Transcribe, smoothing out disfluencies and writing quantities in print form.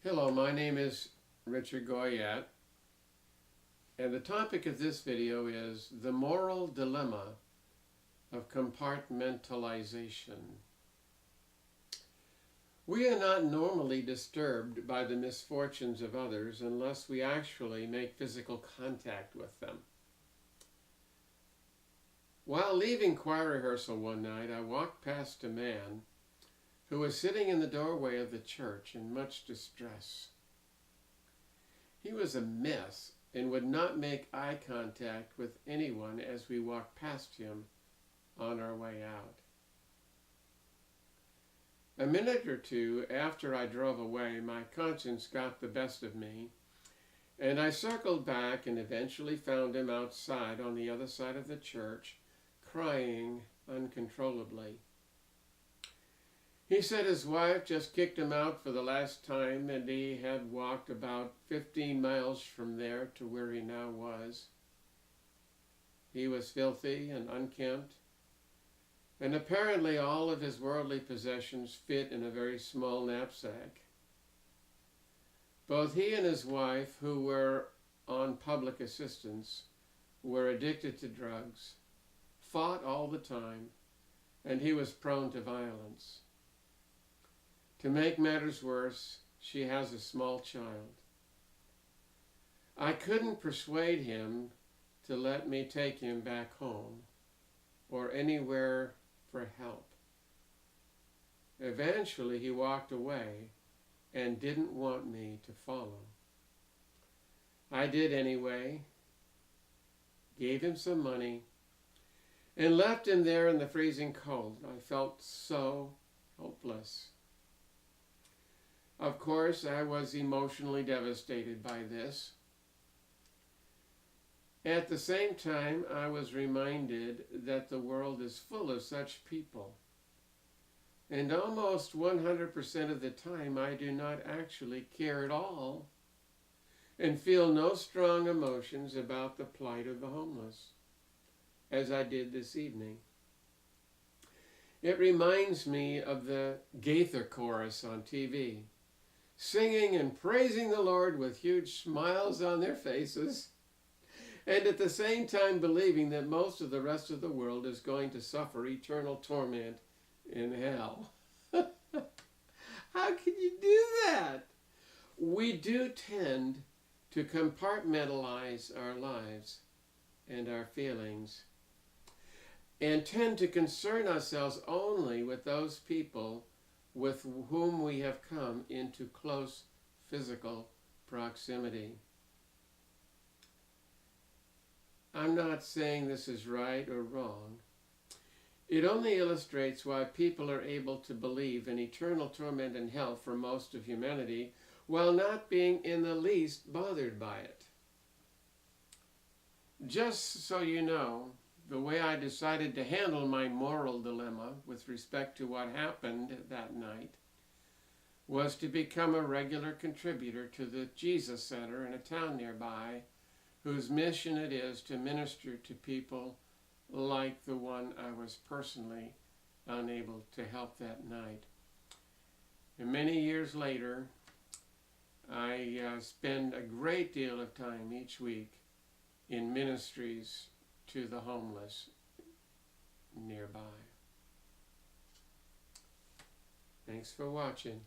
Hello, my name is Richard Goyette, and the topic of this video is the moral dilemma of compartmentalization. We are not normally disturbed by the misfortunes of others unless we actually make physical contact with them. While leaving choir rehearsal one night, I walked past a man who was sitting in the doorway of the church in much distress. He was a mess and would not make eye contact with anyone as we walked past him on our way out. A minute or two after I drove away, my conscience got the best of me, and I circled back and eventually found him outside on the other side of the church, crying uncontrollably. He said his wife just kicked him out for the last time, and he had walked about 15 miles from there to where he now was. He was filthy and unkempt, and apparently all of his worldly possessions fit in a very small knapsack. Both he and his wife, who were on public assistance, were addicted to drugs, fought all the time, and he was prone to violence. To make matters worse, she has a small child. I couldn't persuade him to let me take him back home or anywhere for help. Eventually, he walked away and didn't want me to follow. I did anyway, gave him some money, and left him there in the freezing cold. I felt so hopeless. Of course, I was emotionally devastated by this. At the same time, I was reminded that the world is full of such people. And almost 100% of the time, I do not actually care at all and feel no strong emotions about the plight of the homeless, as I did this evening. It reminds me of the Gaither chorus on TV, singing and praising the Lord with huge smiles on their faces, and at the same time believing that most of the rest of the world is going to suffer eternal torment in hell. How can you do that? We do tend to compartmentalize our lives and our feelings, and tend to concern ourselves only with those people with whom we have come into close physical proximity. I'm not saying this is right or wrong. It only illustrates why people are able to believe in eternal torment and hell for most of humanity while not being in the least bothered by it. Just so you know, the way I decided to handle my moral dilemma with respect to what happened that night was to become a regular contributor to the Jesus Center in a town nearby, whose mission it is to minister to people like the one I was personally unable to help that night. And many years later, I spend a great deal of time each week in ministries to the homeless nearby. Thanks for watching.